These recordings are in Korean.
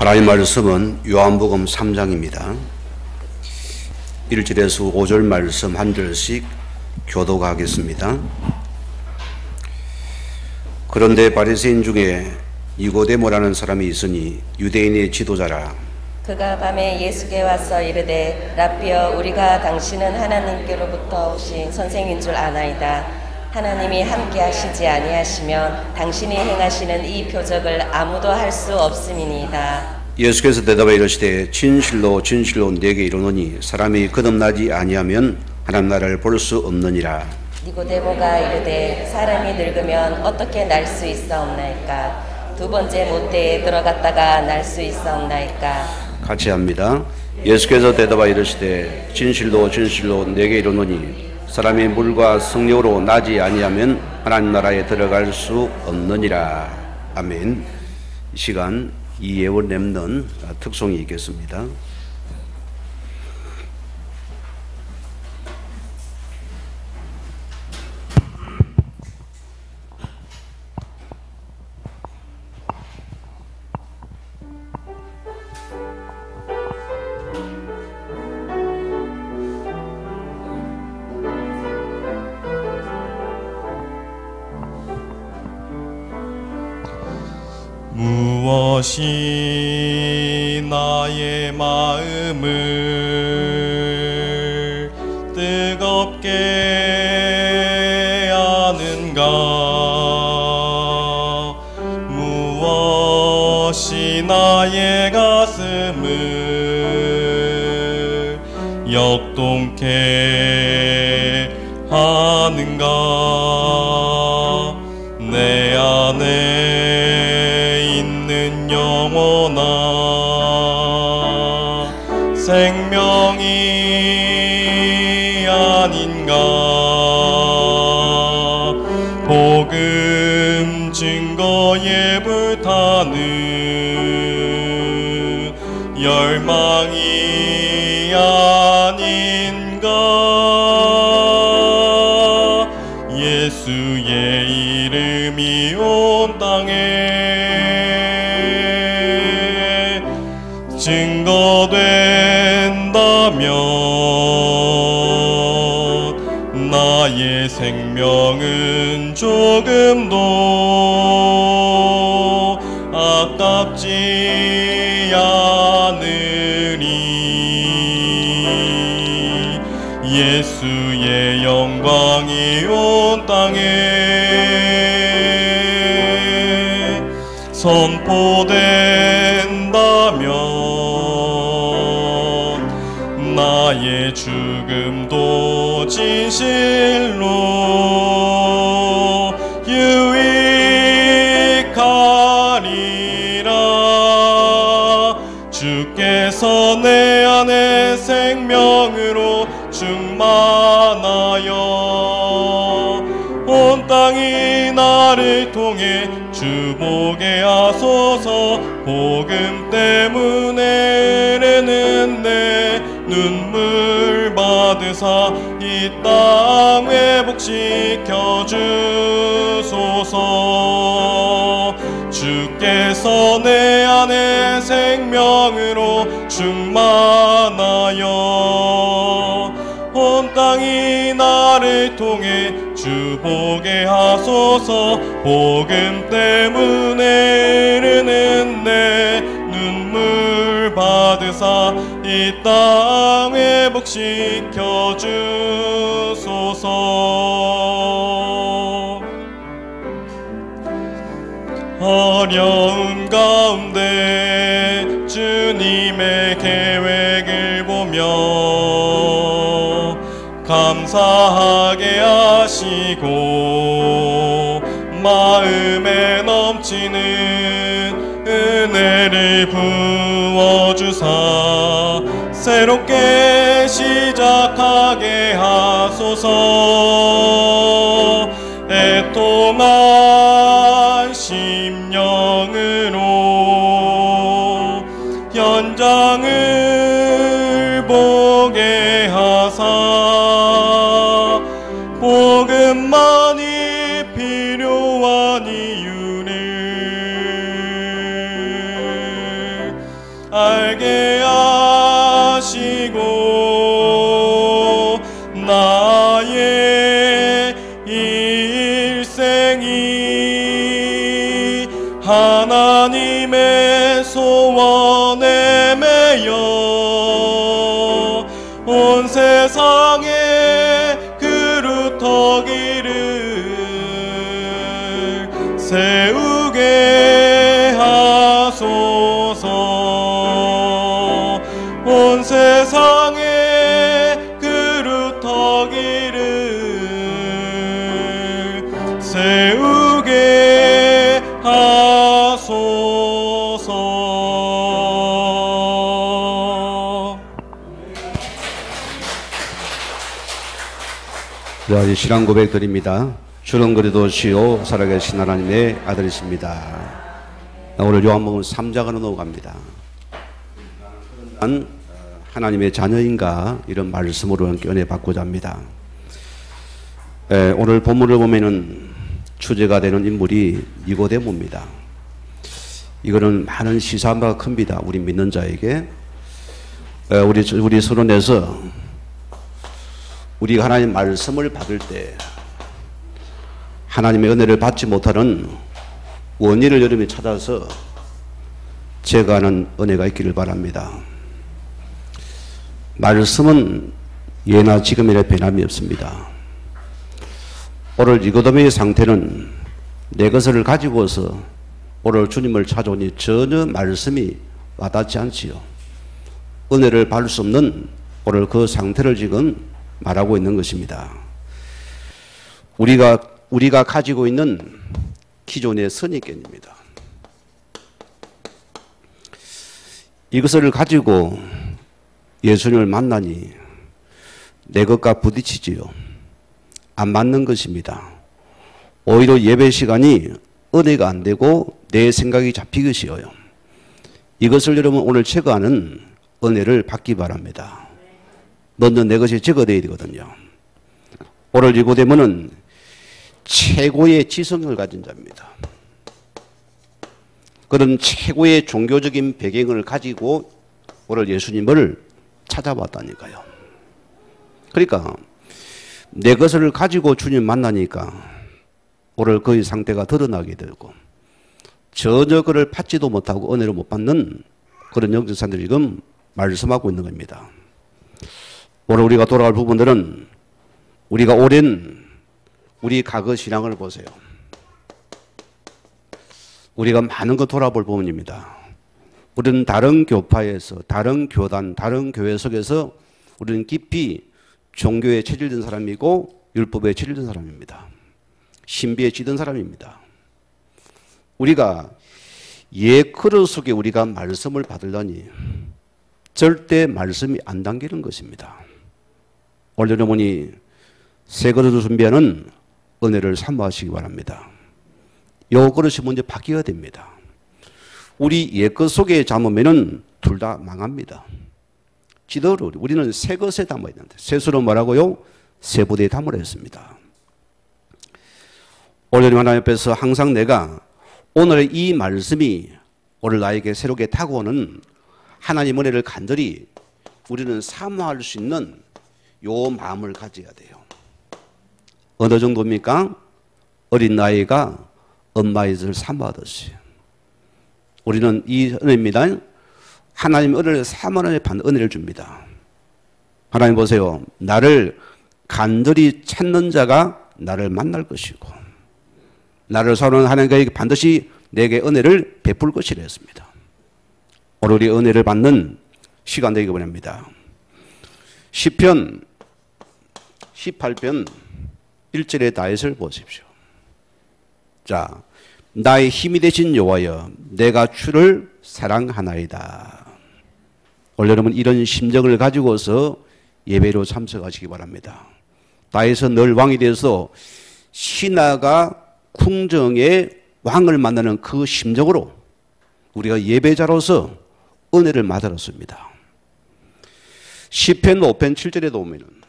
하나님 말씀은 요한복음 3장입니다. 1절에서 5절 말씀 한 절씩 교독하겠습니다. 그런데 바리새인 중에 니고데모라는 사람이 있으니 유대인의 지도자라. 그가 밤에 예수께 와서 이르되 라삐여, 우리가 당신은 하나님께로부터 오신 선생인 줄 아나이다. 하나님이 함께 하시지 아니하시면 당신이 행하시는 이 표적을 아무도 할 수 없음이니이다. 예수께서 대답하여 이르시되 진실로 진실로 네게 이르노니 사람이 거듭나지 아니하면 하나님 나라를 볼 수 없느니라. 니고데모가 이르되 사람이 늙으면 어떻게 날 수 있사옵나이까? 두 번째 모태에 들어갔다가 날 수 있사옵나이까? 같이 합니다. 예수께서 대답하여 이르시되 진실로 진실로 네게 이르노니 사람이 물과 성령으로 나지 아니하면 하나님 나라에 들어갈 수 없느니라. 아멘. 이 시간 이 예언을 냅는 특송이 있겠습니다. 무엇이 나의 마음을 뜨겁게 하는가? 무엇이 나의 가슴을 역동케 하는가? 내 안에 영원한 생명이 아닌가? 복음 증거에 불타는 열망이 아닌가? 예수의 이름이 온 땅에 증거된다면 나의 생명은 조금도 아깝지 않으리. 예수의 영광이 온 땅에 선포된다면 나의 죽음도 진실로 유익하리라. 주께서 내 안에 생명으로 충만하여 온 땅이 나를 통해 주보게 하소서. 복음 때문에 흐르는 내 눈물 받으사 이 땅 회복시켜 주소서. 주께서 내 안에 생명으로 충만하여 온 땅이 나를 통해 주보게 하소서. 복음 때문에 흐르는 내 눈물 받으사 이 땅 회복시켜 주소서. 어려운 가운데 주님의 계획을 보며 감사하게 하시고 마음에 넘치는 은혜를 부어주사 새롭게 시작하게 하소서. 애통한 심령으로 현장을 보게 하사 복음만이 필요한 이유를 알게 하시고 나의 일생이 하나님의 소원에 매여 온 세상에 그루터기를 세우게 하소서. 온 세상에 그루터기를 세우게 하소서. 자, 이제 신앙 고백 드립니다. 주는 그리도 시오 살아계신 하나님의 아들이십니다. 오늘 요한복음 3장으로 넘어갑니다. 난 하나님의 자녀인가 이런 말씀으로 은혜 받고자 합니다. 오늘 본문을 보면은 주제가 되는 인물이 니고데모입니다. 이거는 많은 시사한 바가 큽니다. 우리 믿는 자에게. 우리 서론에서 우리가 하나님 말씀을 받을 때 하나님의 은혜를 받지 못하는 원인을 여러분이 찾아서 제거하는 은혜가 있기를 바랍니다. 말씀은 예나 지금이나 변함이 없습니다. 오늘 니고데모의 상태는 내 것을 가지고서 오늘 주님을 찾아오니 전혀 말씀이 와닿지 않지요. 은혜를 받을 수 없는 오늘 그 상태를 지금 말하고 있는 것입니다. 우리가 가지고 있는 기존의 선입견입니다. 이것을 가지고 예수님을 만나니 내 것과 부딪히지요. 안 맞는 것입니다. 오히려 예배 시간이 은혜가 안 되고 내 생각이 잡히기 쉬워요. 이것을 여러분 오늘 제거하는 은혜를 받기 바랍니다. 먼저 내 것이 제거되어야 되거든요. 오늘 니고데모는 최고의 지성을 가진 자입니다. 그런 최고의 종교적인 배경을 가지고 오늘 예수님을 찾아왔다니까요. 그러니까 내 것을 가지고 주님 만나니까 오늘 그의 상태가 드러나게 되고 전혀 그를 받지도 못하고 은혜를 못 받는 그런 영적사들이 지금 말씀하고 있는 겁니다. 오늘 우리가 돌아갈 부분들은 우리가 오랜 우리 과거 신앙을 보세요. 우리가 많은 거 돌아볼 부분입니다. 우리는 다른 교파에서, 다른 교단, 다른 교회 속에서 우리는 깊이 종교에 체질된 사람이고 율법에 체질된 사람입니다. 신비에 찌든 사람입니다. 우리가 옛 그릇 속에 우리가 말씀을 받으려니 절대 말씀이 안 담기는 것입니다. 오늘 여러분이 새 그릇을 준비하는 은혜를 사모하시기 바랍니다. 요 그릇이 먼저 바뀌어야 됩니다. 우리 옛 것 속에 담으면은 둘 다 망합니다. 지도로 우리는 새 것에 담아야 되는데 새수로 뭐라고요? 새 부대에 담으라 했습니다. 오늘 하나님 앞에서 항상 내가 오늘 이 말씀이 오늘 나에게 새롭게 다가오는 하나님 은혜를 간절히 우리는 사모할 수 있는 요 마음을 가져야 돼요. 어느 정도입니까? 어린 나이가 엄마의 젖을 사모하듯이 우리는 이 은혜입니다. 하나님 은혜를 사모하는 받는 은혜를 줍니다. 하나님 보세요. 나를 간절히 찾는 자가 나를 만날 것이고 나를 사랑하는 하나님께 반드시 내게 은혜를 베풀 것이라 했습니다. 오늘 우리 은혜를 받는 시간 되기 원합니다. 시편 18편 1절의 다윗을 보십시오. 자, 나의 힘이 되신 여호와여 내가 주를 사랑하나이다. 오늘 여러분 이런 심정을 가지고서 예배로 참석하시기 바랍니다. 다윗은 늘 왕이 되어서 신하가 궁정의 왕을 만나는 그 심정으로 우리가 예배자로서 은혜를 받았습니다. 시편 5편 7절에도 보면은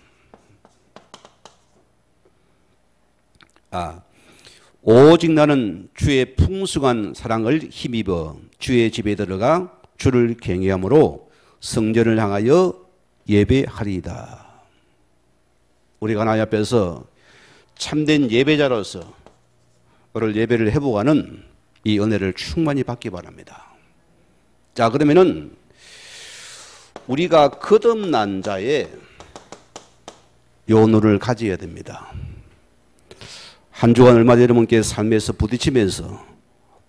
오직 나는 주의 풍성한 사랑을 힘입어 주의 집에 들어가 주를 경외함으로 성전을 향하여 예배하리이다. 우리가 하나님 앞에서 참된 예배자로서 오늘 예배를 해보가는 이 은혜를 충만히 받기 바랍니다. 자, 그러면은 우리가 거듭난 자의 요노를 가져야 됩니다. 한 주간 얼마나 여러분께 삶에서 부딪히면서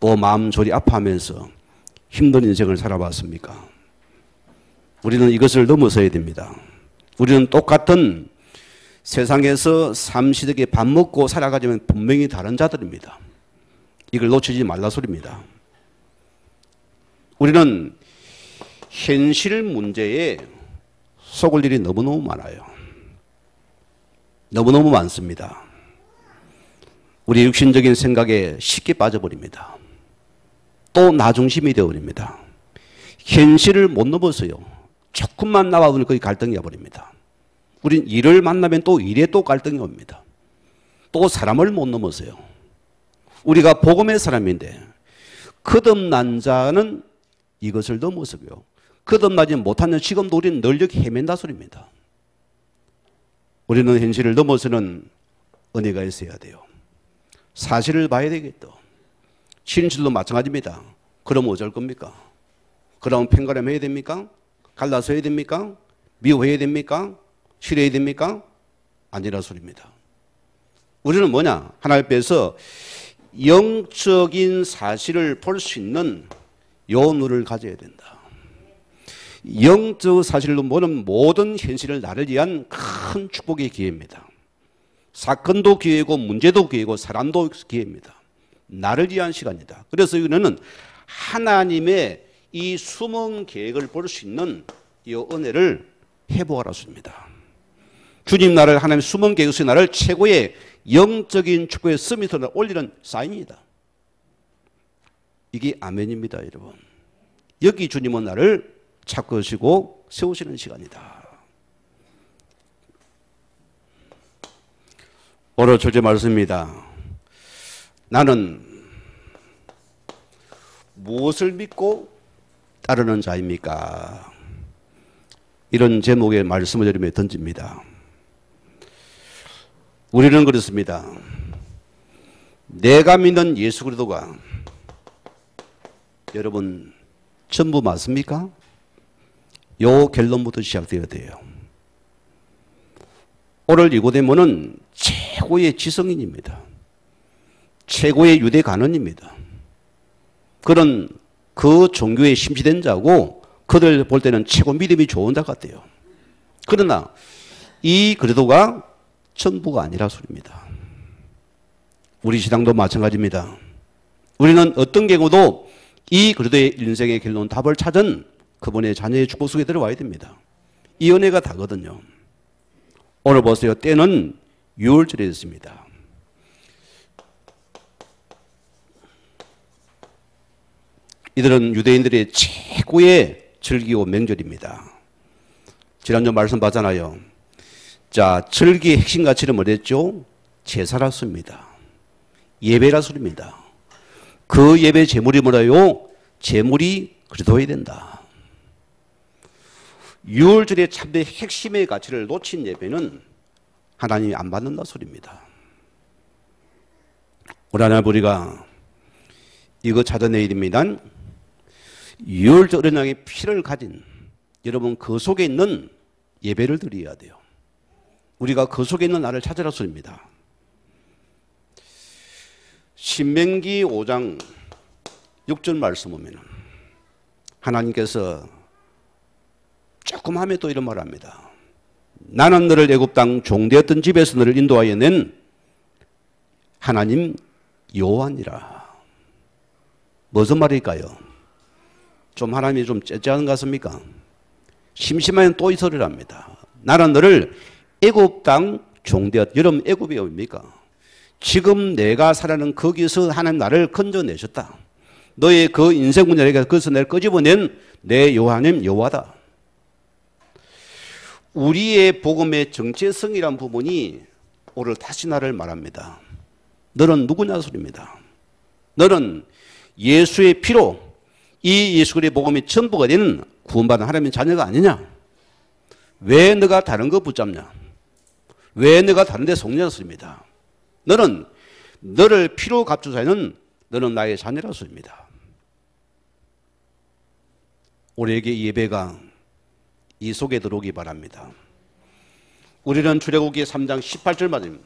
또 마음 졸이 아파하면서 힘든 인생을 살아봤습니까? 우리는 이것을 넘어서야 됩니다. 우리는 똑같은 세상에서 삼시세끼 밥 먹고 살아가지만 분명히 다른 자들입니다. 이걸 놓치지 말라 소리입니다. 우리는 현실 문제에 속을 일이 너무너무 많아요. 너무너무 많습니다. 우리 육신적인 생각에 쉽게 빠져버립니다. 또 나중심이 되어버립니다. 현실을 못 넘어서요. 조금만 나와보면 거기 갈등이 와버립니다. 우린 일을 만나면 또 일에 또 갈등이 옵니다. 또 사람을 못 넘어서요. 우리가 복음의 사람인데 거듭난 자는 이것을 넘어서고요. 거듭나지 못하는 지금도 우리는 늘 이렇게 헤맨다 소리입니다. 우리는 현실을 넘어서는 은혜가 있어야 돼요. 사실을 봐야 되겠죠. 진실도 마찬가지입니다. 그럼 어쩔 겁니까? 그럼 편가름 해야 됩니까? 갈라서 해야 됩니까? 미워해야 됩니까? 싫어해야 됩니까? 아니라 소리입니다. 우리는 뭐냐? 하나님 앞에서 영적인 사실을 볼 수 있는 요 눈을 가져야 된다. 영적 사실로 보는 모든 현실을 나를 위한 큰 축복의 기회입니다. 사건도 기회고 문제도 기회고 사람도 기회입니다. 나를 위한 시간이다. 그래서 이거는 하나님의 이 숨은 계획을 볼 수 있는 이 은혜를 회복하라 습니다. 주님 나를 하나님 숨은 계획의 나를 최고의 영적인 축복의 서밋으로 올리는 사인이다. 이게 아멘입니다, 여러분. 여기 주님은 나를 찾으시고 세우시는 시간이다. 오늘 첫째 말씀입니다. 나는 무엇을 믿고 따르는 자입니까? 이런 제목의 말씀을 여러분에 던집니다. 우리는 그렇습니다. 내가 믿는 예수 그리스도가 여러분 전부 맞습니까? 요 결론부터 시작되어야 돼요. 오늘 니고데모는 최고의 지성인입니다. 최고의 유대 간원입니다. 그런 그 종교에 심취된 자고 그들 볼 때는 최고 믿음이 좋은 자 같아요. 그러나 이 그리스도가 전부가 아니라 소리입니다. 우리 신앙도 마찬가지입니다. 우리는 어떤 경우도 이 그리스도의 인생의 결론 답을 찾은 그분의 자녀의 축복 속에 들어와야 됩니다. 이 은혜가 다거든요. 오늘 보세요. 때는 유월절에 있습니다. 이들은 유대인들의 최고의 절기고 명절입니다. 지난주 말씀 봤잖아요. 자, 절기의 핵심 가치는 뭐랬죠? 제사라 씁니다. 예배라 소리입니다. 그 예배 제물이 뭐라요? 제물이 그리스도여야 된다. 유월절의 참된 핵심의 가치를 놓친 예배는 하나님이 안 받는다 소리입니다. 우리 하나님 우리가 이거 찾아내야 됩니다. 유월절 어린양의 피를 가진 여러분 그 속에 있는 예배를 드려야 돼요. 우리가 그 속에 있는 나를 찾으라 소리입니다. 신명기 5장 6절 말씀 보면 하나님께서 조금 하면 또 이런 말을 합니다. 나는 너를 애굽 땅 종되었던 집에서 너를 인도하여 낸 하나님 여호와니라. 무슨 말일까요? 좀 하나님이 좀 째째하는 것 같습니까? 심심하면 또 이 소리를 합니다. 나는 너를 애굽 땅 종되었. 여러분 애굽이 어디입니까? 지금 내가 살아는 거기서 하나님 나를 건져내셨다. 너의 그 인생 문제를 거기서 내가 끄집어낸 내 여호와님 여호와다. 우리의 복음의 정체성이란 부분이 오늘 다시 나를 말합니다. 너는 누구냐 소리입니다. 너는 예수의 피로 이 예수 그리스도의 복음이 전부가 되는 구원받은 하나님의 자녀가 아니냐? 왜 너가 다른 거 붙잡냐? 왜 너가 다른 데 속냐습니다. 너는 너를 피로 값주사는 너는 나의 자녀라서입니다. 우리에게 이 예배가 이 속에 들어오기 바랍니다. 우리는 출애굽기 3장 18절 말입니다.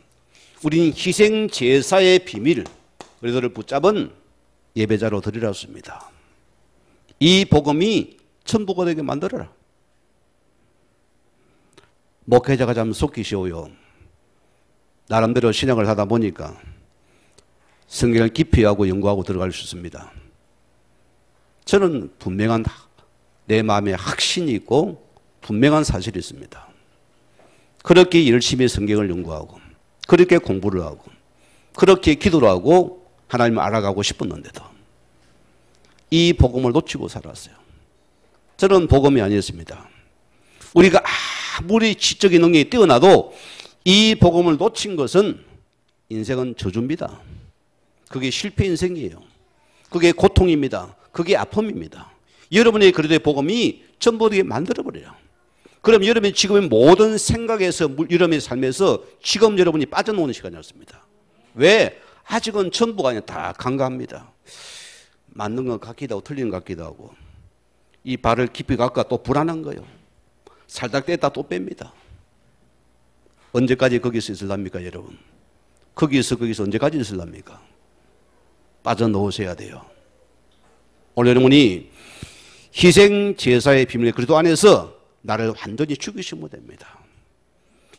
우리는 희생 제사의 비밀, 그리스도를 붙잡은 예배자로 드리라습니다. 이 복음이 천부가 되게 만들어라. 목회자가 참 속기 쉬워요. 나름대로 신앙을 하다 보니까 성경을 깊이 하고 연구하고 들어갈 수 있습니다. 저는 분명한 내 마음에 확신이 있고 분명한 사실이 있습니다. 그렇게 열심히 성경을 연구하고 그렇게 공부를 하고 그렇게 기도를 하고 하나님을 알아가고 싶었는데도 이 복음을 놓치고 살았어요. 저는 복음이 아니었습니다. 우리가 아무리 지적인 능력이 뛰어나도 이 복음을 놓친 것은 인생은 저주입니다. 그게 실패 인생이에요. 그게 고통입니다. 그게 아픔입니다. 여러분의 그리스도의 복음이 전부 되게 만들어버려요. 그럼 여러분이 지금의 모든 생각에서 여러분의 삶에서 지금 여러분이 빠져나오는 시간이었습니다. 왜? 아직은 전부가 아니라 다 간과합니다. 맞는 것 같기도 하고 틀린 것 같기도 하고 이 발을 깊이 갈까 또 불안한 거예요. 살짝 뗐다 또 뺍니다. 언제까지 거기서 있을랍니까 여러분? 거기서 언제까지 있을랍니까? 빠져나오셔야 돼요. 오늘 여러분이 희생 제사의 비밀 그리스도 안에서 나를 완전히 죽이시면 됩니다.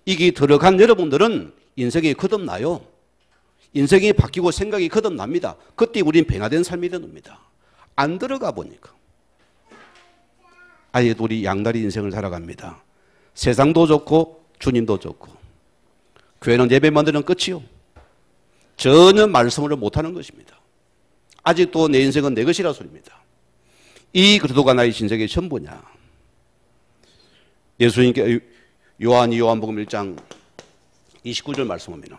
이게 들어간 여러분들은 인생이 거듭나요. 인생이 바뀌고 생각이 거듭납니다. 그때 우린 변화된 삶이 됩니다. 안 들어가 보니까 아예 우리 양다리 인생을 살아갑니다. 세상도 좋고 주님도 좋고 교회는 예배만 드리는 끝이요. 전혀 말씀을 못하는 것입니다. 아직도 내 인생은 내 것이라 소리입니다. 이 그리스도가 나의 인생의 전부냐. 예수님께 요한복음 1장 29절 말씀합니다.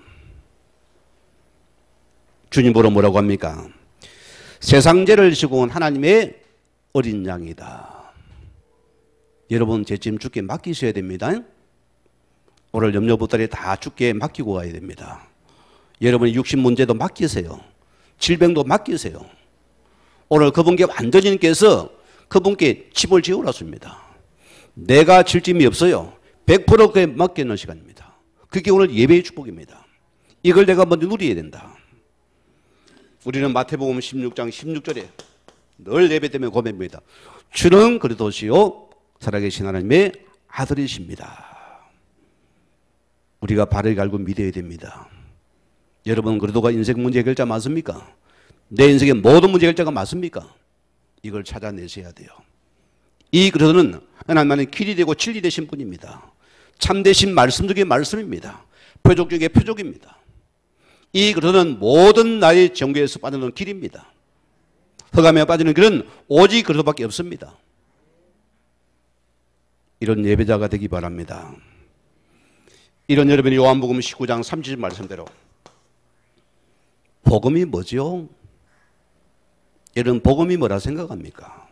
주님 보러 뭐라고 합니까? 세상 죄를 지고 온 하나님의 어린 양이다. 여러분 제 짐 주께 맡기셔야 됩니다. 오늘 염려보따리 다 주께 맡기고 가야 됩니다. 여러분의 육신 문제도 맡기세요. 질병도 맡기세요. 오늘 그분께 완전히께서 그분께 짐을 지우라습니다. 내가 질 짐이 없어요. 100% 그에 맡기는 시간입니다. 그게 오늘 예배의 축복입니다. 이걸 내가 먼저 누려야 된다. 우리는 마태복음 16장 16절에 늘 예배 때문에 고백합니다. 주는 그리스도시요 살아계신 하나님의 아들이십니다. 우리가 바르게 알고 믿어야 됩니다. 여러분 그리스도가 인생 문제 해결자 맞습니까? 내 인생의 모든 문제 해결자가 맞습니까? 이걸 찾아내셔야 돼요. 이 그리스도는 하나님만의 길이 되고 진리 되신 분입니다. 참되신 말씀 중에 말씀입니다. 표적 중에 표적입니다. 이 그리스도는 모든 나의 정죄에서 빠져나오는 길입니다. 흑암에 빠지는 길은 오직 그리스도밖에 없습니다. 이런 예배자가 되기 바랍니다. 이런 여러분이 요한복음 19장 30절 말씀대로 복음이 뭐죠? 여러분 복음이 뭐라 생각합니까?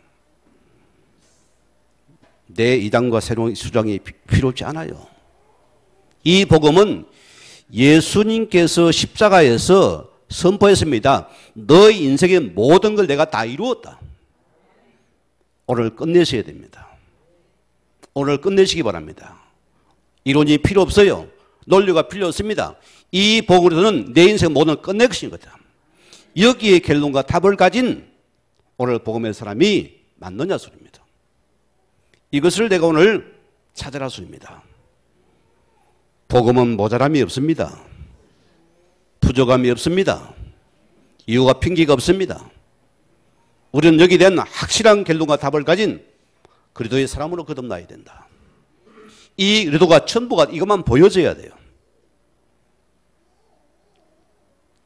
내 이장과 새로운 수장이 필요 없지 않아요. 이 복음은 예수님께서 십자가에서 선포했습니다. 너의 인생의 모든 걸 내가 다 이루었다. 오늘 끝내셔야 됩니다. 오늘 끝내시기 바랍니다. 이론이 필요 없어요. 논리가 필요 없습니다. 이 복음으로는 내 인생 모든 걸 끝낼 것인 거다. 여기에 결론과 답을 가진 오늘 복음의 사람이 맞느냐 소리입니다. 이것을 내가 오늘 찾아라 소리입니다. 복음은 모자람이 없습니다. 부족함이 없습니다. 이유가 핑계가 없습니다. 우리는 여기에 대한 확실한 결론과 답을 가진 그리스도의 사람으로 거듭나야 된다. 이 그리스도가 전부가 이것만 보여져야 돼요.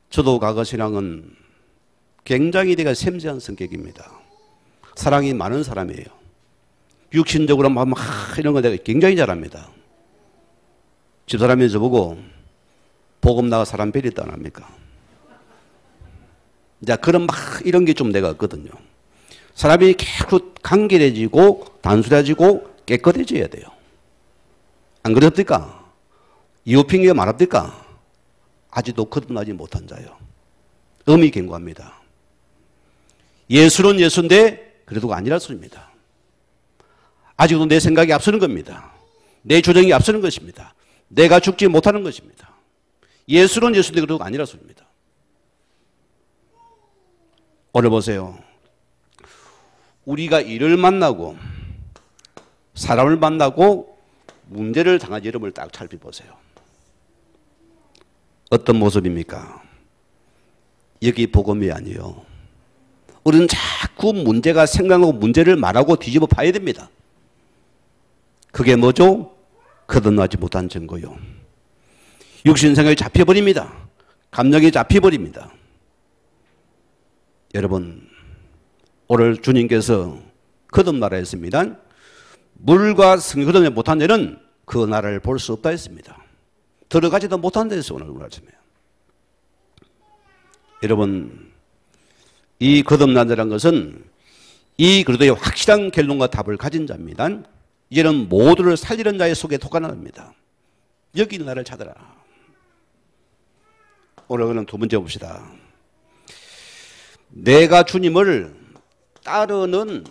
저도 과거 신앙은 굉장히 내가 섬세한 성격입니다. 사랑이 많은 사람이에요. 육신적으로 막 이런 거 내가 굉장히 잘합니다. 집사람이 저보고 복음 나가 사람 베렸다 안 합니까? 이제 그런 막 이런 게 좀 내가 있거든요. 사람이 계속 간결해지고 단순해지고 깨끗해져야 돼요. 안 그렇습니까? 이웃 핑계가 말합니까? 아직도 거듭나지 못한 자요. 엄히 경고합니다. 예수는 예수인데 그래도 아니라 소리입니다. 아직도 내 생각이 앞서는 겁니다. 내 주장이 앞서는 것입니다. 내가 죽지 못하는 것입니다. 예수는 예수인데 그래도 아니라 소리입니다. 오늘 보세요. 우리가 일을 만나고 사람을 만나고 문제를 당한 여러분을 딱 살펴보세요. 어떤 모습입니까? 여기 복음이 아니에요. 우리는 자꾸 문제가 생각나고 문제를 말하고 뒤집어 봐야 됩니다. 그게 뭐죠? 거듭나지 못한 증거요. 육신 생각이 잡혀버립니다. 감정이 잡혀버립니다. 여러분, 오늘 주님께서 거듭나라 했습니다. 물과 성령 거듭나지 못한 자는 그 나라를 볼 수 없다 했습니다. 들어가지도 못한다 했어요. 오늘 아침에. 여러분, 이 거듭난 자란 것은 이 그리스도의 확실한 결론과 답을 가진 자입니다. 이제는 모두를 살리는 자의 속에 속하나입니다. 여기 있는 나를 찾아라. 오늘은 두 번째 봅시다. 내가 주님을 따르는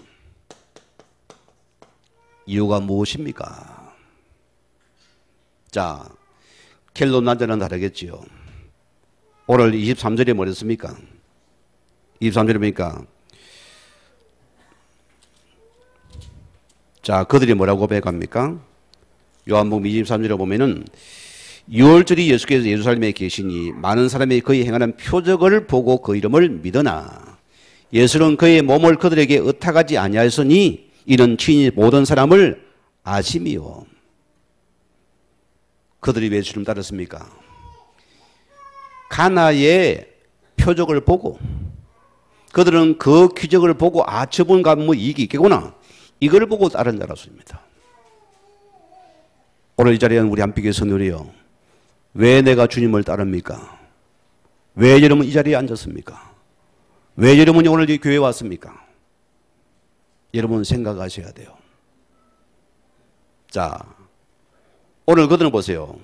이유가 무엇입니까? 자, 결론 난 자는 다르겠지요. 오늘 23절에 뭐랬습니까? 23절에 보니까 자, 그들이 뭐라고 고백합니까? 요한복음 23절에 보면은 6월절이 예수께서 예루살렘에 계시니 많은 사람이 그의 행하는 표적을 보고 그 이름을 믿으나 예수는 그의 몸을 그들에게 의탁하지 아니하였으니 이는 친히 모든 사람을 아심이요. 그들이 왜 주님 따랐습니까? 가나의 표적을 보고 그들은 그 기적을 보고 아, 저분 가면 뭐 이익이 있겠구나. 이걸 보고 따른 자라서입니다. 오늘 이 자리에 우리 한빛의 성도리요. 왜 내가 주님을 따릅니까? 왜 여러분 이 자리에 앉았습니까? 왜 여러분이 오늘 이 교회에 왔습니까? 여러분 생각하셔야 돼요. 자, 오늘 그들은 보세요.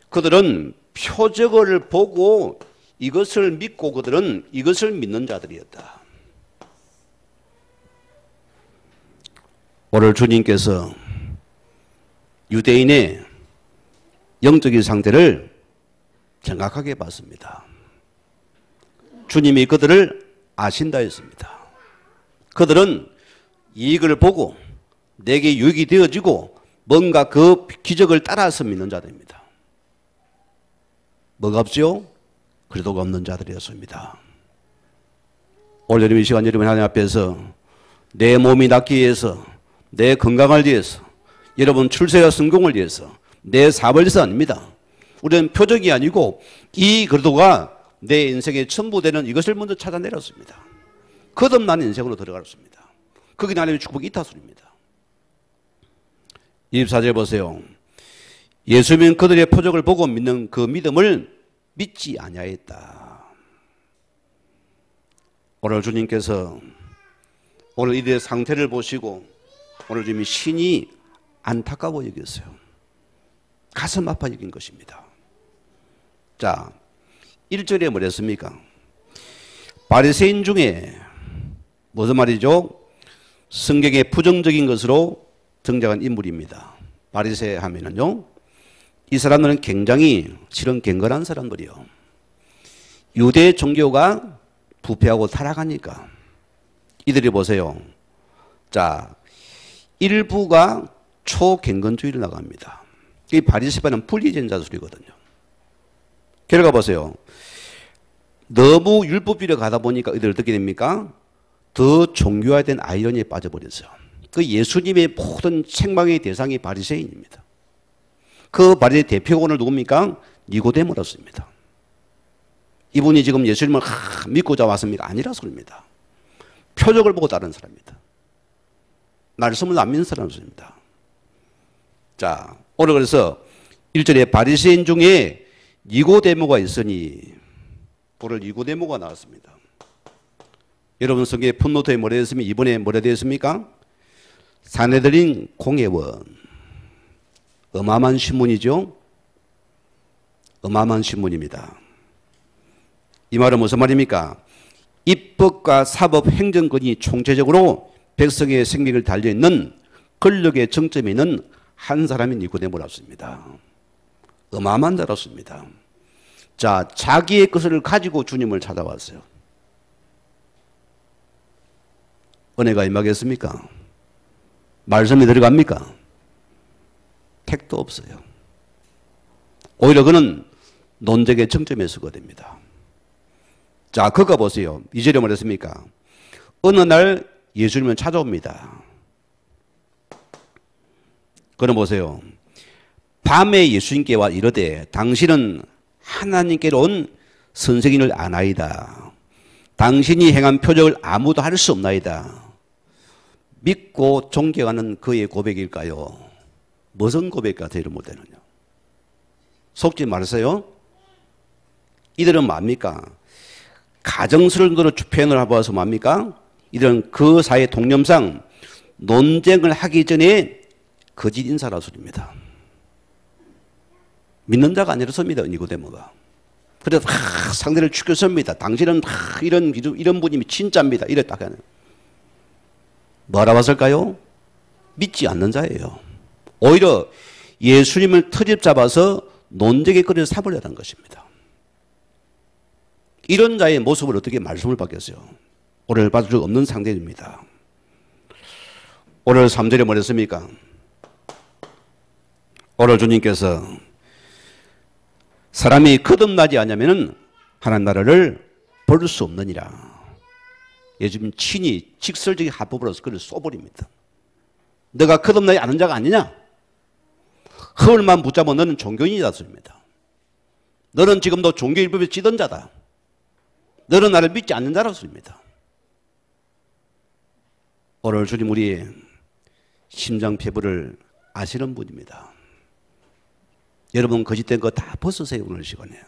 그들은 표적을 보고 이것을 믿고 그들은 이것을 믿는 자들이었다. 오늘 주님께서 유대인의 영적인 상태를 정확하게 봤습니다. 주님이 그들을 아신다 했습니다. 그들은 이익을 보고 내게 유익이 되어지고 뭔가 그 기적을 따라서 믿는 자들입니다. 뭐가 없죠? 그래도가 없는 자들이었습니다. 오늘 이 시간 여러분 하나님 앞에서 내 몸이 낫기 위해서 내 건강을 위해서 여러분 출세와 성공을 위해서 내 사업을 위해서 아닙니다. 우리는 표적이 아니고 이 그리스도가 내 인생의 전부 되는 이것을 먼저 찾아내렸습니다. 거듭난 인생으로 들어갔습니다. 그게 하나님의 축복이 있다 소리입니다. 24절 보세요. 예수님은 그들의 표적을 보고 믿는 그 믿음을 믿지 아니하였다. 오늘 주님께서 오늘 이들의 상태를 보시고 오늘 주님이 신이 안타까워 여겼어요. 가슴 아파 여긴 것입니다. 자, 1절에 뭐랬습니까? 바리새인 중에 무슨 말이죠? 성경에 부정적인 것으로 등장한 인물입니다. 바리새 하면은요, 이 사람들은 굉장히 실은 경건한 사람들이요. 유대 종교가 부패하고 타락하니까 이들이 보세요. 자, 일부가 초경건주의를 나갑니다. 이 바리새파는 분리된 자들이거든요. 결과 보세요. 너무 율법주의로 가다 보니까 이들 어떻게 됩니까? 더 종교화된 아이러니에 빠져버렸어요. 그 예수님의 모든 책망의 대상이 바리새인입니다. 그 바리새 대표가 오늘 누굽니까? 니고데모였습니다. 이분이 지금 예수님을 믿고자 왔습니까? 아니라 소리입니다. 표적을 보고 따른 사람입니다. 말씀을 안 믿는 사람입니다. 자, 오늘 그래서 1절에 바리새인 중에 니고데모가 있으니 오늘 니고데모가 나왔습니다. 여러분 성경에 풋노트에 뭐라 되었습니까? 이번에 뭐라 되었습니까? 사내들인 공회원. 어마어마한 신문이죠. 어마어마한 신문입니다. 이 말은 무슨 말입니까? 입법과 사법 행정권이 총체적으로 백성의 생명을 달려있는 권력의 정점에 있는 한 사람이 니고데모였습니다. 어마어마한 자였습니다. 자, 자기의 것을 가지고 주님을 찾아왔어요. 은혜가 임하겠습니까? 말씀이 들어갑니까? 택도 없어요. 오히려 그는 논쟁의 정점에 서게 됩니다. 자, 그거 보세요. 2절에 뭐랬습니까? 어느 날 예수님은 찾아옵니다. 그럼 보세요. 밤에 예수님께 와 이르되 당신은 하나님께로 온 선생님을 아나이다. 당신이 행한 표적을 아무도 할 수 없나이다. 믿고 존경하는 그의 고백일까요? 무슨 고백 같아요? 이런 못되느냐. 속지 말으세요. 이들은 뭡니까? 가정스러운 표현을 해봐서 뭡니까? 이들은 그 사회 동념상 논쟁을 하기 전에 거짓 인사라 소리입니다. 믿는 자가 아니라서입니다. 니고데모가. 그래서 상대를 죽였습니다. 당신은 이런 분이 진짜입니다. 이랬다. 뭐라 봤을까요? 믿지 않는 자예요. 오히려 예수님을 트집 잡아서 논쟁의 거리를 사버리라는 것입니다. 이런 자의 모습을 어떻게 말씀을 받겠어요? 오늘 받을 수 없는 상대입니다. 오늘 3절에 뭐랬습니까? 오늘 주님께서 사람이 거듭나지 않으면 하나님 나라를 볼 수 없느니라. 예수님 친히 직설적인 합법으로서 그를 쏘버립니다. 너가 거듭나지 않은 자가 아니냐? 허울만 붙잡아 너는 종교인이다 소리입니다. 너는 지금도 종교일법에 찌든 자다. 너는 나를 믿지 않는 자라 소리입니다. 오늘 주님 우리의 심장폐부를 아시는 분입니다. 여러분 거짓된 거 다 벗으세요. 오늘 시간에.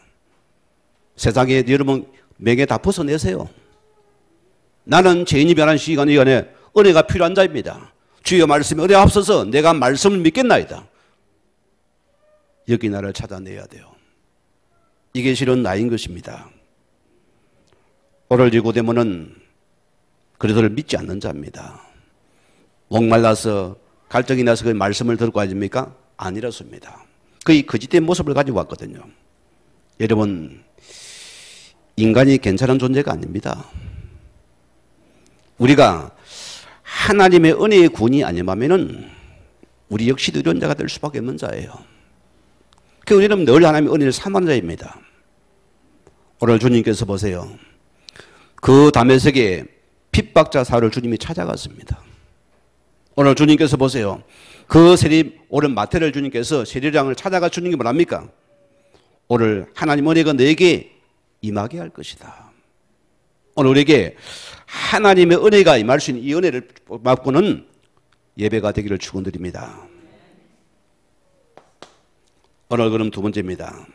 세상에 여러분 명예 다 벗어내세요. 나는 죄인이 변한 시간에 은혜가 필요한 자입니다. 주의 말씀에 은혜 앞서서 내가 말씀을 믿겠나이다. 여기 나를 찾아내야 돼요. 이게 실은 나인 것입니다. 오늘 니고데모는 그리스도를 믿지 않는 자입니다. 목말라서 갈증이 나서 그 말씀을 듣고 하십니까? 아니라습니다. 그의 거짓된 모습을 가지고 왔거든요. 여러분, 인간이 괜찮은 존재가 아닙니다. 우리가 하나님의 은혜의 군이 아니면은 우리 역시도 이런 자가 될 수밖에 없는 자예요. 그 우리는 늘 하나님의 은혜를 삼하는 자입니다. 오늘 주님께서 보세요. 그 다메섹에 핍박자 사울을 주님이 찾아갔습니다. 오늘 주님께서 보세요. 그 세리 오늘 마태를 주님께서 세리장을 찾아가 주는 게 뭐랍니까? 오늘 하나님 은혜가 너에게 임하게 할 것이다. 오늘 우리에게 하나님의 은혜가 임할 수 있는 이 은혜를 받고는 예배가 되기를 축원드립니다. 오늘 그럼 두 번째입니다.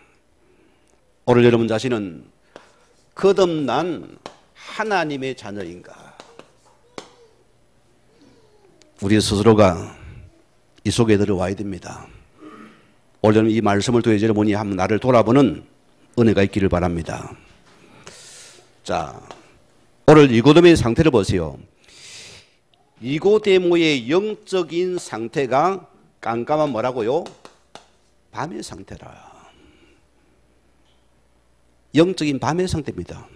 오늘 여러분 자신은 거듭난 하나님의 자녀인가? 우리 스스로가 이 속에 들어와야 됩니다. 오늘 이 말씀을 통해 여러분이 한번 나를 돌아보는 은혜가 있기를 바랍니다. 자, 오늘 니고데모의 상태를 보세요. 니고데모의 영적인 상태가 깜깜한 뭐라고요? 밤의 상태라. 영적인 밤의 상태입니다.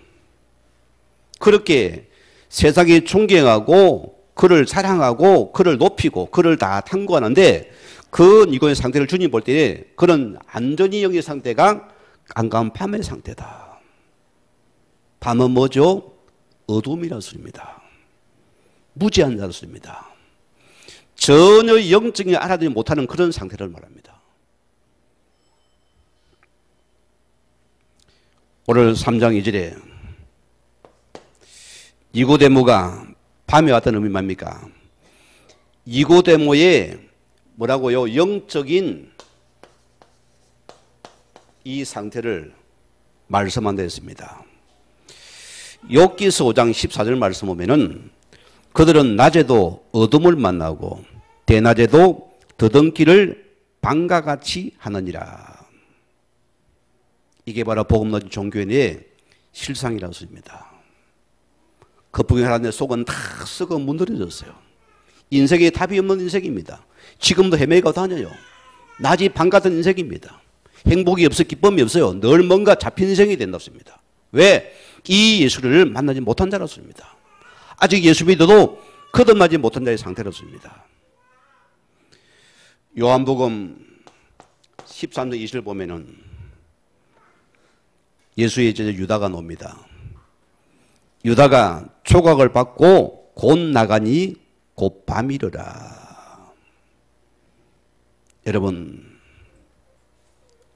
그렇게 세상이 존경하고 그를 사랑하고 그를 높이고 그를 다 탐구하는데 그 니고의 상태를 주님 볼 때 그런 안전히 영의 상태가 깜깜한 밤의 상태다. 밤은 뭐죠? 어둠이라는 소리입니다. 무지한 자는 소리입니다. 전혀 영적인 알아들지 못하는 그런 상태를 말합니다. 오늘 3장 2절에 니고데모가 밤에 왔다는 의미 뭡니까? 니고데모의 뭐라고요? 영적인 이 상태를 말씀한다 했습니다. 욥기서 5장 14절 말씀 보면은 그들은 낮에도 어둠을 만나고 대낮에도 더듬기를 밤과 같이 하느니라. 이게 바로 복음 가진 종교인의 실상이라고 했습니다. 겉보기 하는데 속은 다 썩어 문드러졌어요. 인생에 답이 없는 인생입니다. 지금도 헤매고 다녀요. 낮이 밤 같은 인생입니다. 행복이 없어 기쁨이 없어요. 늘 뭔가 잡힌 인생이 된답니다. 왜? 이 예수를 만나지 못한 자라습니다. 아직 예수 믿어도 거듭나지 못한 자의 상태라습니다. 요한복음 13장 20절 보면은 예수의 제자 유다가 놉니다. 유다가 조각을 받고 곧 나가니 곧 밤이르라. 여러분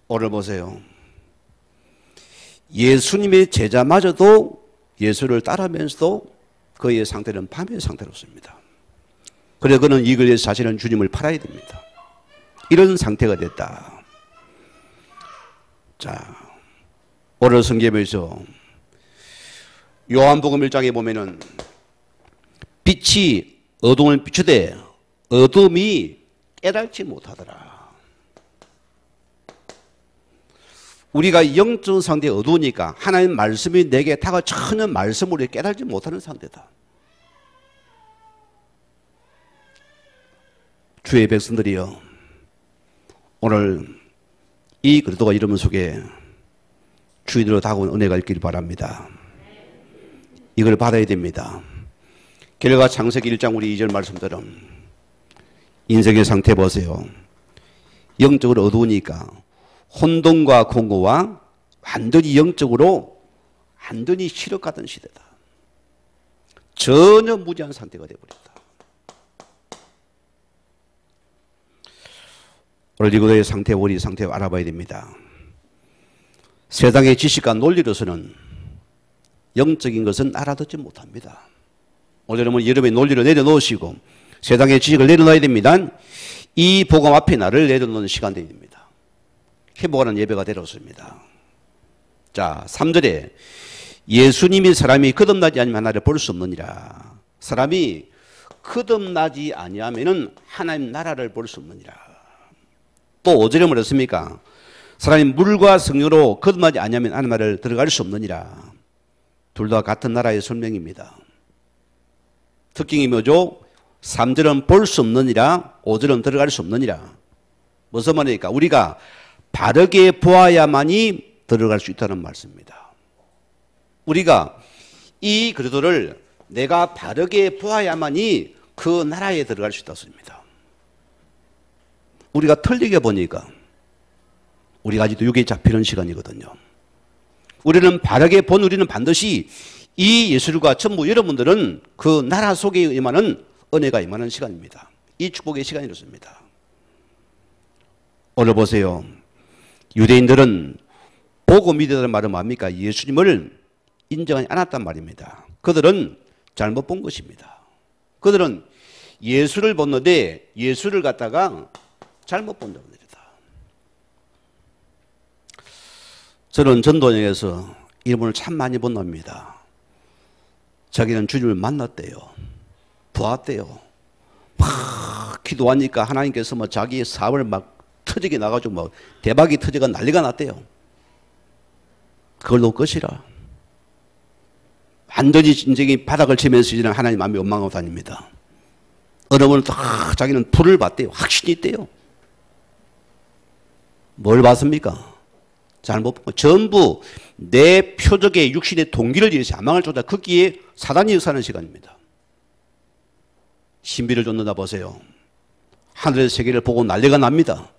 오늘 보세요. 예수님의 제자마저도 예수를 따르면서도 그의 상태는 밤의 상태로습니다. 그래서 그는 이걸 위해서 자신은 주님을 팔아야 됩니다. 이런 상태가 됐다. 자, 오늘 성경에서 요한복음 1장에 보면은 빛이 어둠을 비추되 어둠이 깨닫지 못하더라. 우리가 영적 상태에 어두우니까 하나님 말씀이 내게 다가 전혀 말씀을 깨닫지 못하는 상태다. 주의 백성들이여, 오늘 이 그리스도가 이름 속에 주인으로 다가온 은혜가 있기를 바랍니다. 이걸 받아야 됩니다. 결과 창세기 1장 우리 2절 말씀처럼 인생의 상태 보세요. 영적으로 어두우니까 혼돈과 공고와 완전히 영적으로 완전히 시력 같은 시대다. 전혀 무지한 상태가 되어버렸다. 오늘 이구도의 상태, 우리 상태 알아봐야 됩니다. 세상의 지식과 논리로서는 영적인 것은 알아듣지 못합니다. 오늘 여러분의 논리를 내려놓으시고 세상의 지식을 내려놔야 됩니다. 이 복음 앞에 나를 내려놓는 시간이 됩니다. 회복하는 예배가 되었습니다. 자, 3절에 예수님이 사람이 거듭나지 아니면 하나를 볼 수 없느니라. 사람이 거듭나지 아니하면은 하나님 나라를 볼 수 없느니라. 또 5절에 뭐랬습니까? 사람이 물과 성령으로 거듭나지 아니하면 하나님 나라를 들어갈 수 없느니라. 둘 다 같은 나라의 설명입니다. 특징이 뭐죠? 3절은 볼 수 없느니라, 5절은 들어갈 수 없느니라. 무슨 말입니까? 우리가 바르게 보아야만이 들어갈 수 있다는 말씀입니다. 우리가 이 그리스도를 내가 바르게 보아야만이 그 나라에 들어갈 수 있다습니다. 우리가 틀리게 보니까 우리가 아직도 육에 잡히는 시간이거든요. 우리는 바르게 본 우리는 반드시 이 예술과 전부 여러분들은 그 나라 속에 임하는 은혜가 임하는 시간입니다. 이 축복의 시간이었습니다. 오늘 보세요. 유대인들은 보고 믿으라는 말은 뭡니까? 예수님을 인정하지 않았단 말입니다. 그들은 잘못 본 것입니다. 그들은 예수를 봤는데 예수를 갖다가 잘못 본다고 합니다. 저는 전도여행에서 이분을 참 많이 본답니다. 자기는 주님을 만났대요. 보았대요. 막 기도하니까 하나님께서 뭐 자기의 사업을 막 터지게 나가지고 막 대박이 터져가 난리가 났대요. 그걸 놓을 것이라. 완전히 인생이 바닥을 치면서 이제는 하나님 마음이 원망하고 다닙니다. 어느 분은 다 자기는 불을 봤대요. 확신이 있대요. 뭘 봤습니까? 잘못 보고 전부 내 표적의 육신의 동기를 위해서 야망을 쫓아 걷기에 사단이 역사하는 시간입니다. 신비를 쫓는다 보세요. 하늘의 세계를 보고 난리가 납니다.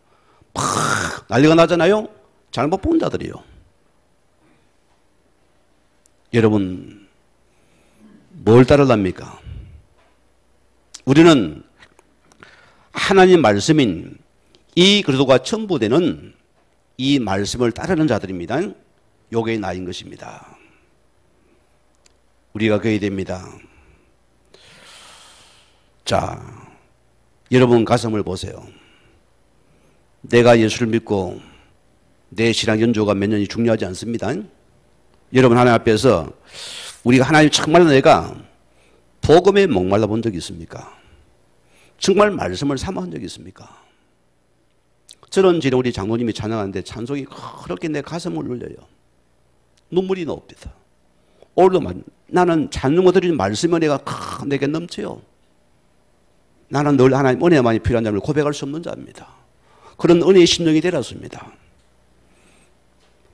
팍 난리가 나잖아요. 잘못 본 자들이요. 여러분 뭘 따르랍니까? 우리는 하나님 말씀인 이 그리스도가 첨부되는 이 말씀을 따르는 자들입니다. 요게 나인 것입니다. 우리가 그래야 됩니다. 자, 여러분 가슴을 보세요. 내가 예수를 믿고 내 신앙 연조가 몇 년이 중요하지 않습니다. 여러분 하나님 앞에서 우리가 하나님 정말 내가 복음에 목말라 본 적이 있습니까? 정말 말씀을 삼아본 적이 있습니까? 저런 지는 우리 장로님이 찬양하는데 찬송이 그렇게 내 가슴을 울려요. 눈물이 나옵니다. 오늘도 나는 찬송을 드리는 말씀 은혜가 내게 넘쳐요. 나는 늘 하나님 은혜만이 필요한 자를 고백할 수 없는 자입니다. 그런 은혜의 심령이 되었습니다.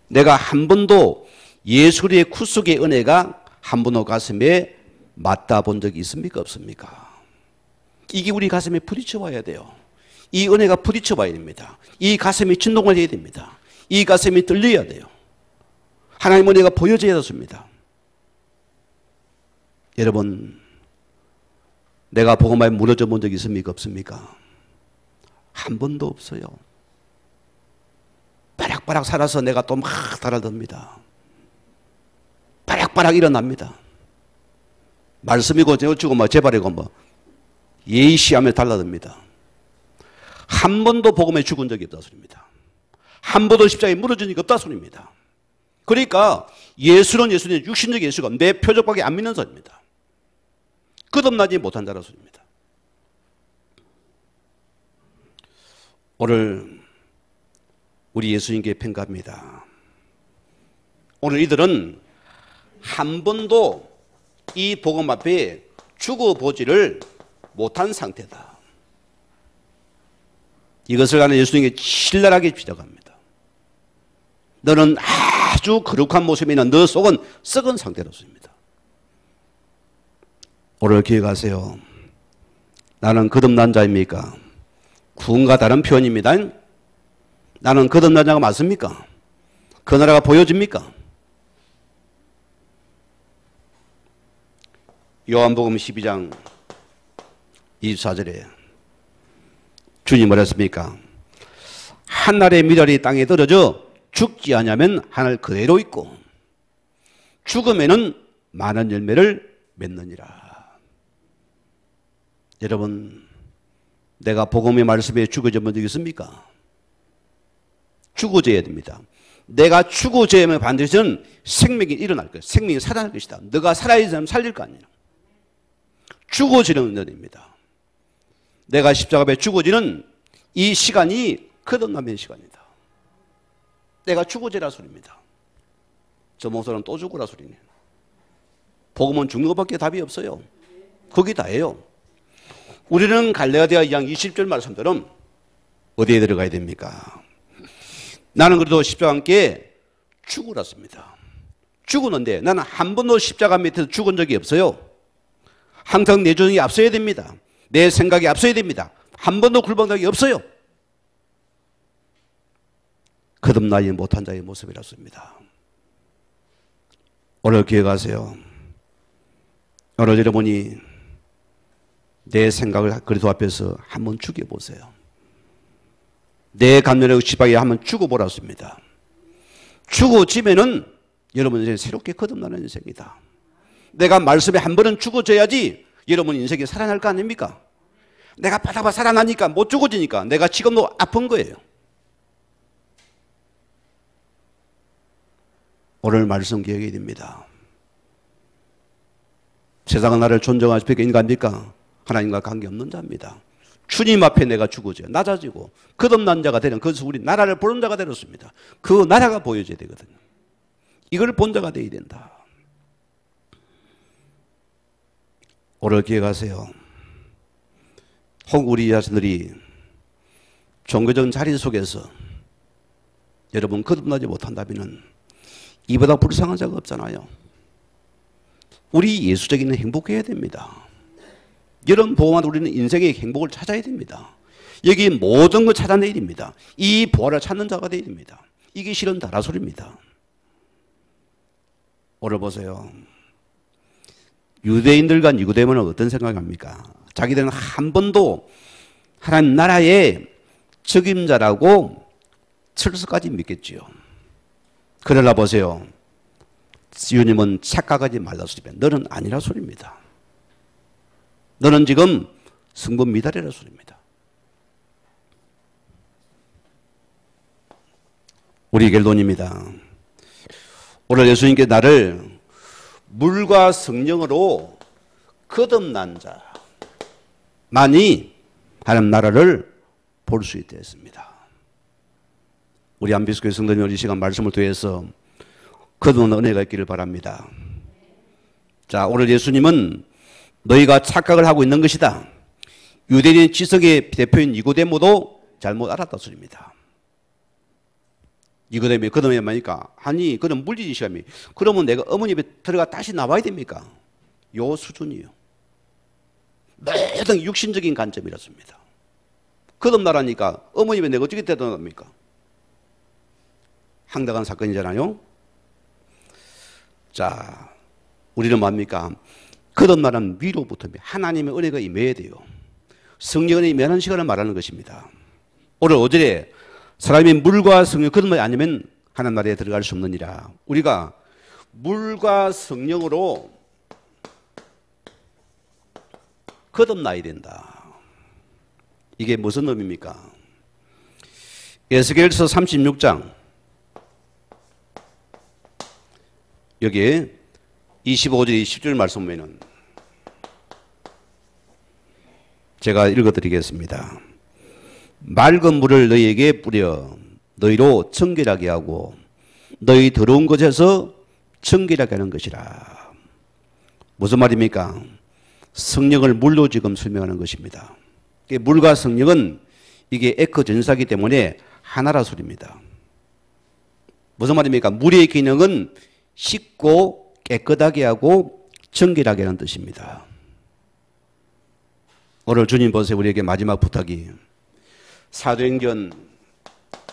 내가 한 번도 예수 그리스도의 구속의 은혜가 한 번도 가슴에 맞닿아 본 적이 있습니까? 없습니까? 이게 우리 가슴에 부딪혀 와야 돼요. 이 은혜가 부딪혀 와야 됩니다. 이 가슴이 진동을 해야 됩니다. 이 가슴이 들려야 돼요. 하나님 은혜가 보여져야 됩니다. 여러분, 내가 복음에 무너져 본 적이 있습니까? 없습니까? 한 번도 없어요. 바락바락 살아서 내가 또 막 달아듭니다. 바락바락 일어납니다. 말씀이고 어쩌고 뭐 제발이고 뭐 예시하며 달라듭니다. 한 번도 복음에 죽은 적이 없다 소리입니다. 한 번도 십자가에 무너진 적이 없다 소리입니다. 그러니까 예수는 예수님, 육신적 예수가 내 표적밖에 안 믿는 소리입니다. 끝없나지 못한 자라 소리입니다. 오늘 우리 예수님께 평가합니다. 오늘 이들은 한 번도 이 복음 앞에 죽어보지를 못한 상태다. 이것을 가는 예수님께 신랄하게 지적합니다. 너는 아주 거룩한 모습이 있는 너 속은 썩은 상태로습니다. 오늘 기억하세요. 나는 거듭난 자입니까? 구원과 다른 표현입니다. 나는 거듭난 자가 맞습니까? 그 나라가 보여집니까? 요한복음 12장 24절에 주님이 뭐라 했습니까? 한 알의 미랄이 땅에 떨어져 죽지 않으면 하늘 그대로 있고 죽음에는 많은 열매를 맺느니라. 여러분, 내가 복음의 말씀에 죽어져 본 적이 있습니까? 죽어져야 됩니다. 내가 죽어져야만 반드시는 생명이 일어날 거예요. 생명이 살아날 것이다. 너가 살아있으면 살릴 거 아니에요. 죽어지는 은혜입니다. 내가 십자가에 죽어지는 이 시간이 거듭남의 시간이다. 내가 죽어지라 소리입니다. 저 목사는 또 죽으라 소리네. 복음은 죽는 것밖에 답이 없어요. 그게 다예요. 우리는 갈라디아 2장 20절 말씀대로 어디에 들어가야 됩니까? 나는 그래도 십자가와 함께 죽으랐습니다. 죽었는데 나는 한 번도 십자가 밑에서 죽은 적이 없어요. 항상 내 조정이 앞서야 됩니다. 내 생각이 앞서야 됩니다. 한 번도 굴복한 적이 없어요. 거듭나지 못한 자의 모습이었습니다. 오늘 기억하세요. 오늘 여러분이 내 생각을 그리스도 앞에서 한번 죽여보세요. 내 감정의 지방에 한번 죽어보랐습니다. 죽어지면은 여러분 인생 새롭게 거듭나는 인생이다. 내가 말씀에 한 번은 죽어져야지 여러분 인생이 살아날 거 아닙니까? 내가 바다바 살아나니까 못 죽어지니까 내가 지금도 아픈 거예요. 오늘 말씀 기억해야 됩니다. 세상은 나를 존중하지 않게 인간입니까? 하나님과 관계없는 자입니다. 주님 앞에 내가 죽어져요. 낮아지고 거듭난 자가 되는 그것을 우리 나라를 보는 자가 되었습니다. 그 나라가 보여져야 되거든요. 이걸 본 자가 되어야 된다. 오늘 기억하세요. 혹 우리 자신들이 종교적인 자리 속에서 여러분 거듭나지 못한다면 이보다 불쌍한 자가 없잖아요. 우리 예수적인 행복해야 됩니다. 이런 보험한 우리는 인생의 행복을 찾아야 됩니다. 여기 모든 걸 찾아내야 됩니다. 이 보화를 찾는 자가 되어야 됩니다. 이게 실은 다라솔입니다. 오늘 보세요. 유대인들과 니고데모는 어떤 생각합니까? 자기들은 한 번도 하나님 나라의 적임자라고 철수까지 믿겠지요. 그러나 보세요. 주님은 착각하지 말라 소리입니다. 너는 아니라 소리입니다. 너는 지금 성분 미달이라 소리입니다. 우리 겔돈입니다. 오늘 예수님께 나를 물과 성령으로 거듭난 자만이 하나님 나라를 볼 수 있다 했습니다. 우리 안비스교회 성도님 이 시간 말씀을 통해서 거듭난 은혜가 있기를 바랍니다. 자, 오늘 예수님은 너희가 착각을 하고 있는 것이다. 유대인 지성의 대표인 니고데모도 잘못 알았다 소리입니다. 니고데모이 거듭나야 하니까 아니 그는 물리지 시험이 그러면 내가 어머니 입에 들어가 다시 나와야 됩니까? 요 수준이요. 매당 육신적인 관점이었습니다. 거듭나라니까 어머니 입에 내가 어떻게 대답합니까? 황당한 사건이잖아요. 자, 우리는 뭡니까? 거듭나는 위로부터 하나님의 은혜가 임해야 돼요. 성령의 임하는 시간을 말하는 것입니다. 오늘 5절에 사람이 물과 성령 거듭나지 않으면 하나님 나라에 들어갈 수 없느니라. 우리가 물과 성령으로 거듭나야 된다. 이게 무슨 의미입니까? 에스겔서 36장 여기에 25절 20절 말씀 보면은 제가 읽어드리겠습니다. 맑은 물을 너희에게 뿌려 너희로 청결하게 하고 너희 더러운 것에서 청결하게 하는 것이라. 무슨 말입니까? 성령을 물로 지금 설명하는 것입니다. 물과 성령은 이게 에코 전사이기 때문에 하나라 소리입니다. 무슨 말입니까? 물의 기능은 씻고 깨끗하게 하고 정결하게 하는 뜻입니다. 오늘 주님 보세요. 우리에게 마지막 부탁이 사도행전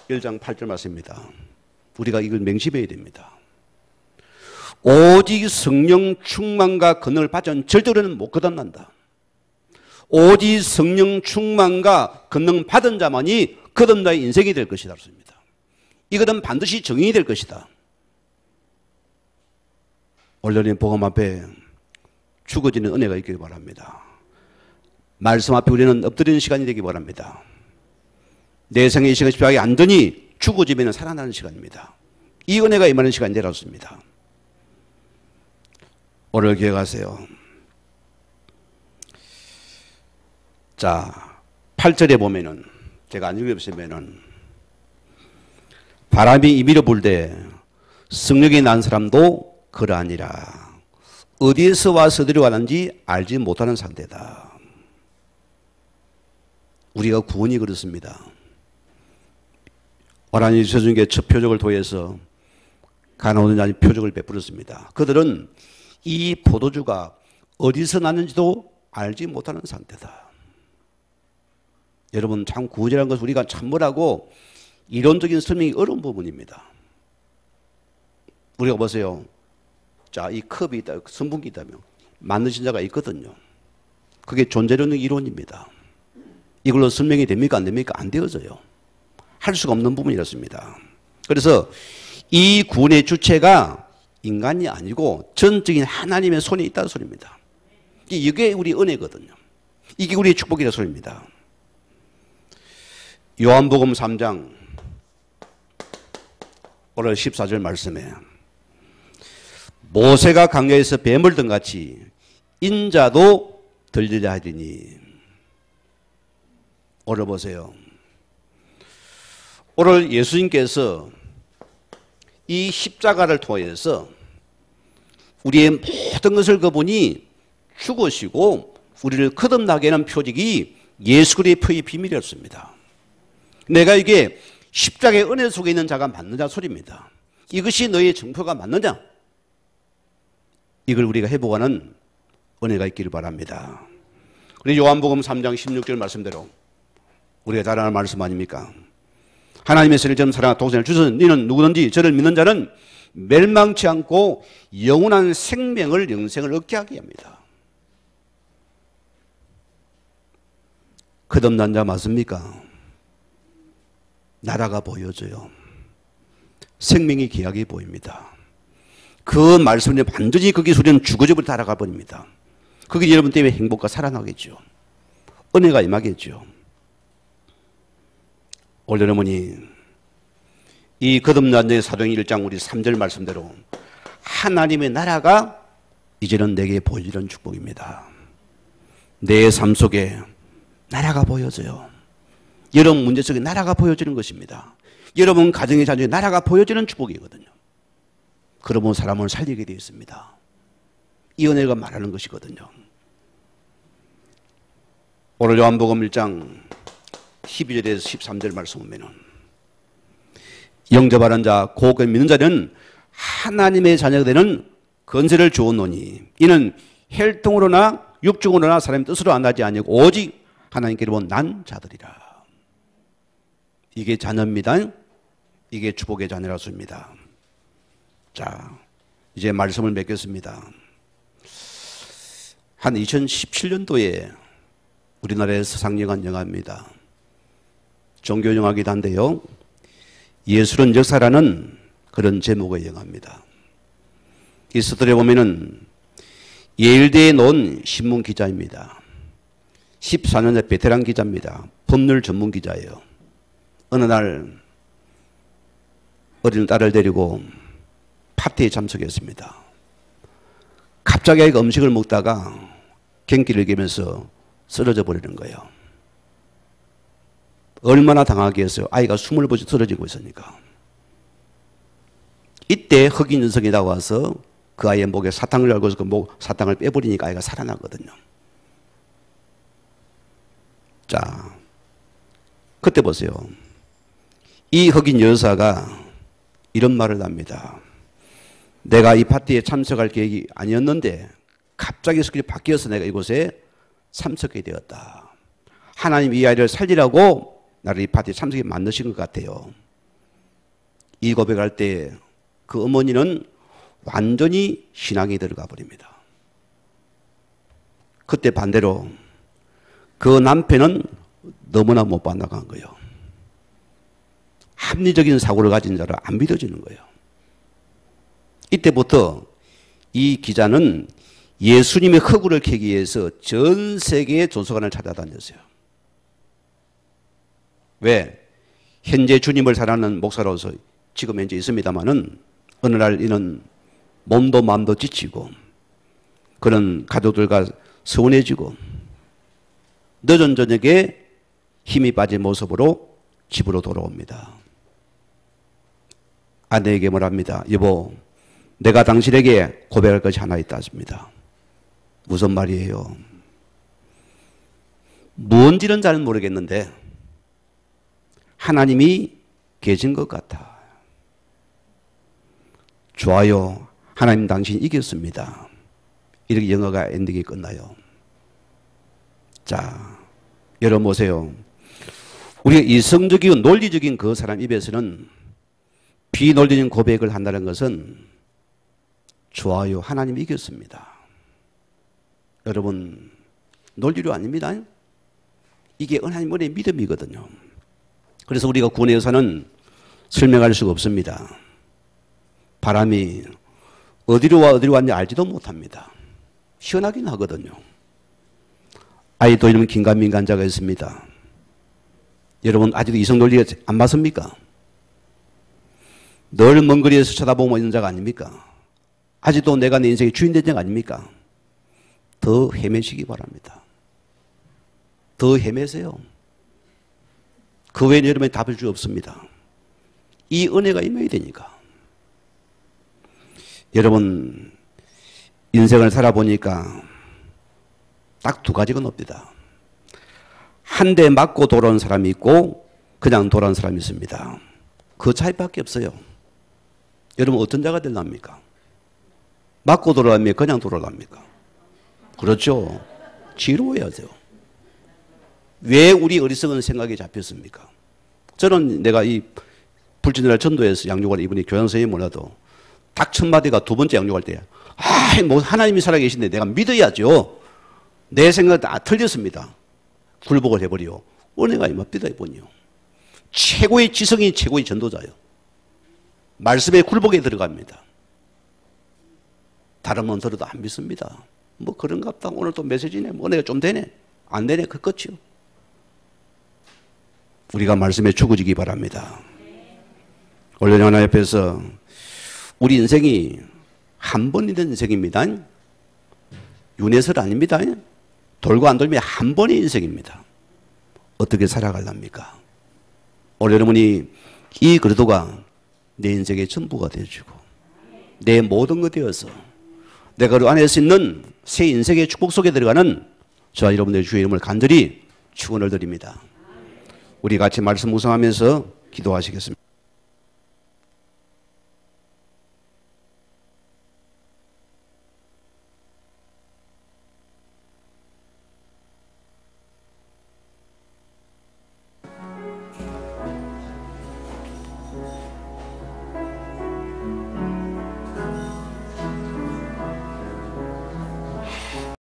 1장 8절 말씀입니다. 우리가 이걸 맹심해야 됩니다. 오직 성령 충만과 권능을 받은 절대로는 못 거듭난다. 오직 성령 충만과 권능 받은 자만이 거듭나의 인생이 될 것이다. 그렇습니다. 이것은 반드시 정인이 될 것이다. 오늘의 복음 앞에 죽어지는 은혜가 있기를 바랍니다. 말씀 앞에 우리는 엎드리는 시간이 되기 바랍니다. 내 생에 이 시간 집중하게 안 되니 죽어지면 살아나는 시간입니다. 이 은혜가 임하는 시간이 되었습니다. 오늘 기억하세요. 자, 8절에 보면은 제가 안 읽어보시면은 바람이 임의로 불되 성령이 난 사람도 그러하니라. 어디에서 와서 어디로 가는지 알지 못하는 상태다. 우리가 구원이 그렇습니다. 하나님 주신 게 첫 표적을 통해서 가나오는 자니 표적을 베풀었습니다. 그들은 이 포도주가 어디서 났는지도 알지 못하는 상태다. 여러분 참 구원이라는 것은 우리가 참으라고 이론적인 설명이 어려운 부분입니다. 우리가 보세요. 자, 이 컵이 있다, 선분기 있다면 만드신 자가 있거든요. 그게 존재론의 이론입니다. 이걸로 설명이 됩니까? 안 됩니까? 안 되어져요. 할 수가 없는 부분이었습니다. 그래서 이 구원의 주체가 인간이 아니고 전적인 하나님의 손에 있다는 소리입니다. 이게 우리 은혜거든요. 이게 우리의 축복이라는 소리입니다. 요한복음 3장 오늘 14절 말씀에 모세가 광야에서 뱀을 든 같이 인자도 들리려 하리니. 오늘 보세요. 오늘 예수님께서 이 십자가를 통해서 우리의 모든 것을 그분이 죽으시고 우리를 거듭나게 하는 표적이 예수 그리스도의 비밀이었습니다. 내가 이게 십자가의 은혜 속에 있는 자가 맞느냐 소리입니다. 이것이 너의 정표가 맞느냐? 이걸 우리가 회복하는 은혜가 있기를 바랍니다. 우리 요한복음 3장 16절 말씀대로 우리가 잘 아는 말씀 아닙니까? 하나님의 선을 점 사랑하 독생을 주신 너는 누구든지 저를 믿는 자는 멸망치 않고 영원한 생명을 영생을 얻게 하게 합니다. 거듭난 자 맞습니까? 나라가 보여져요. 생명이 귀하게 보입니다. 그 말씀에 완전히 그 기술은 죽어져버려 달아가 버립니다. 그게 여러분 때문에 행복과 살아나겠죠. 은혜가 임하겠죠. 오늘 여러분이 이 거듭난 자의 사도행 1장 우리 3절 말씀대로 하나님의 나라가 이제는 내게 보여지는 축복입니다. 내 삶 속에 나라가 보여져요. 여러분 문제 속에 나라가 보여지는 것입니다. 여러분 가정의 자녀에 나라가 보여지는 축복이거든요. 그러면 사람을 살리게 되어 있습니다. 이 은혜가 말하는 것이거든요. 오늘 요한복음 1장 12절에서 13절 말씀 보면은 영접하는 자, 곧 믿는 자는 하나님의 자녀가 되는 권세를 주었노니 이는 혈통으로나 육중으로나 사람의 뜻으로 안 나지 아니고 오직 하나님께로 난 자들이라. 이게 자녀입니다. 이게 축복의 자녀라서입니다. 자, 이제 말씀을 맺겠습니다. 한 2017년도에 우리나라에서 상영한 영화입니다. 종교 영화이기도 한데요. 예술은 역사라는 그런 제목의 영화입니다. 이 스토리에 보면은 예일대에 놓은 신문 기자입니다. 14년의 베테랑 기자입니다. 법률 전문 기자예요. 어느 날 어린 딸을 데리고 파티에 참석했습니다. 갑자기 아이가 음식을 먹다가 경기를 깨면서 쓰러져 버리는 거예요. 얼마나 당하게 했어요. 아이가 숨을 버리고 쓰러지고 있으니까. 이때 흑인 여성이 나와서 그 아이의 목에 사탕을 열고서 그 사탕을 빼버리니까 아이가 살아나거든요. 자, 그때 보세요. 이 흑인 여사가 이런 말을 합니다. 내가 이 파티에 참석할 계획이 아니었는데 갑자기 스케줄이 바뀌어서 내가 이곳에 참석하게 되었다. 하나님 이 아이를 살리라고 나를 이 파티에 참석에 만드신 것 같아요. 이 고백할 때 그 어머니는 완전히 신앙에 들어가 버립니다. 그때 반대로 그 남편은 너무나 못 받아간 거예요. 합리적인 사고를 가진 자라 안 믿어지는 거예요. 이때부터 이 기자는 예수님의 허구를 캐기 위해서 전 세계의 도서관을 찾아다녔어요. 왜? 현재 주님을 사랑하는 목사로서 지금 현재 있습니다마는 어느 날 이는 몸도 마음도 지치고 그런 가족들과 서운해지고 늦은 저녁에 힘이 빠진 모습으로 집으로 돌아옵니다. 아내에게 말합니다. 여보, 내가 당신에게 고백할 것이 하나 있다 했습니다. 무슨 말이에요? 뭔지는 잘 모르겠는데 하나님이 계신 것 같아. 좋아요. 하나님 당신 이겼습니다. 이렇게 영화가 엔딩이 끝나요. 자, 여러분 보세요. 우리가 이성적이고 논리적인 그 사람 입에서는 비논리적인 고백을 한다는 것은 좋아요. 하나님 이겼습니다. 여러분 논리로 아닙니다. 이게 하나님 은혜의 믿음이거든요. 그래서 우리가 구원에서는 설명할 수가 없습니다. 바람이 어디로 와 어디로 왔는지 알지도 못합니다. 시원하긴 하거든요. 아이도 이러면 긴가민가한 자가 있습니다. 여러분 아직도 이성 논리가 안 맞습니까? 늘 먼 거리에서 쳐다보고 있는 자가 아닙니까? 아직도 내가 내 인생의 주인 된 자가 아닙니까? 더 헤매시기 바랍니다. 더 헤매세요. 그 외에는 여러분이 답을 줄 없습니다. 이 은혜가 임해야 되니까. 여러분 인생을 살아보니까 딱 두 가지가 놉니다. 한 대 맞고 돌아온 사람이 있고 그냥 돌아온 사람이 있습니다. 그 차이밖에 없어요. 여러분 어떤 자가 되랍니까? 맞고 돌아갑니까? 그냥 돌아갑니까? 그렇죠. 지루해야죠. 왜 우리 어리석은 생각이 잡혔습니까? 저는 내가 이 불친절 전도에서 양육을 이분이 교장 선생님이 몰라도 딱 첫 마디가 두 번째 양육할 때 뭐 하나님이 살아계신데 내가 믿어야죠. 내 생각 다 틀렸습니다. 굴복을 해버려. 은혜가 임합니다 이분이요. 최고의 지성이 최고의 전도자예요. 말씀에 굴복에 들어갑니다. 다른 분 들어도 안 믿습니다. 뭐 그런가 보다. 오늘 또 메시지네. 뭐 은혜가 좀 되네. 안 되네. 그 끝이요. 우리가 말씀에 죽어지기 바랍니다. 원래 하나 옆에서 우리 인생이 한 번 있는 인생입니다. 윤회설 아닙니다. 돌고 안 돌면 한 번의 인생입니다. 어떻게 살아갈랍니까? 오늘 여러분이 이 그리도가 내 인생의 전부가 되어주고 내 모든 것 되어서 내가 그 안에 있는 새 인생의 축복 속에 들어가는 저와 여러분들의 주의 이름을 간절히 축원을 드립니다. 우리 같이 말씀 묵상하면서 기도하시겠습니다.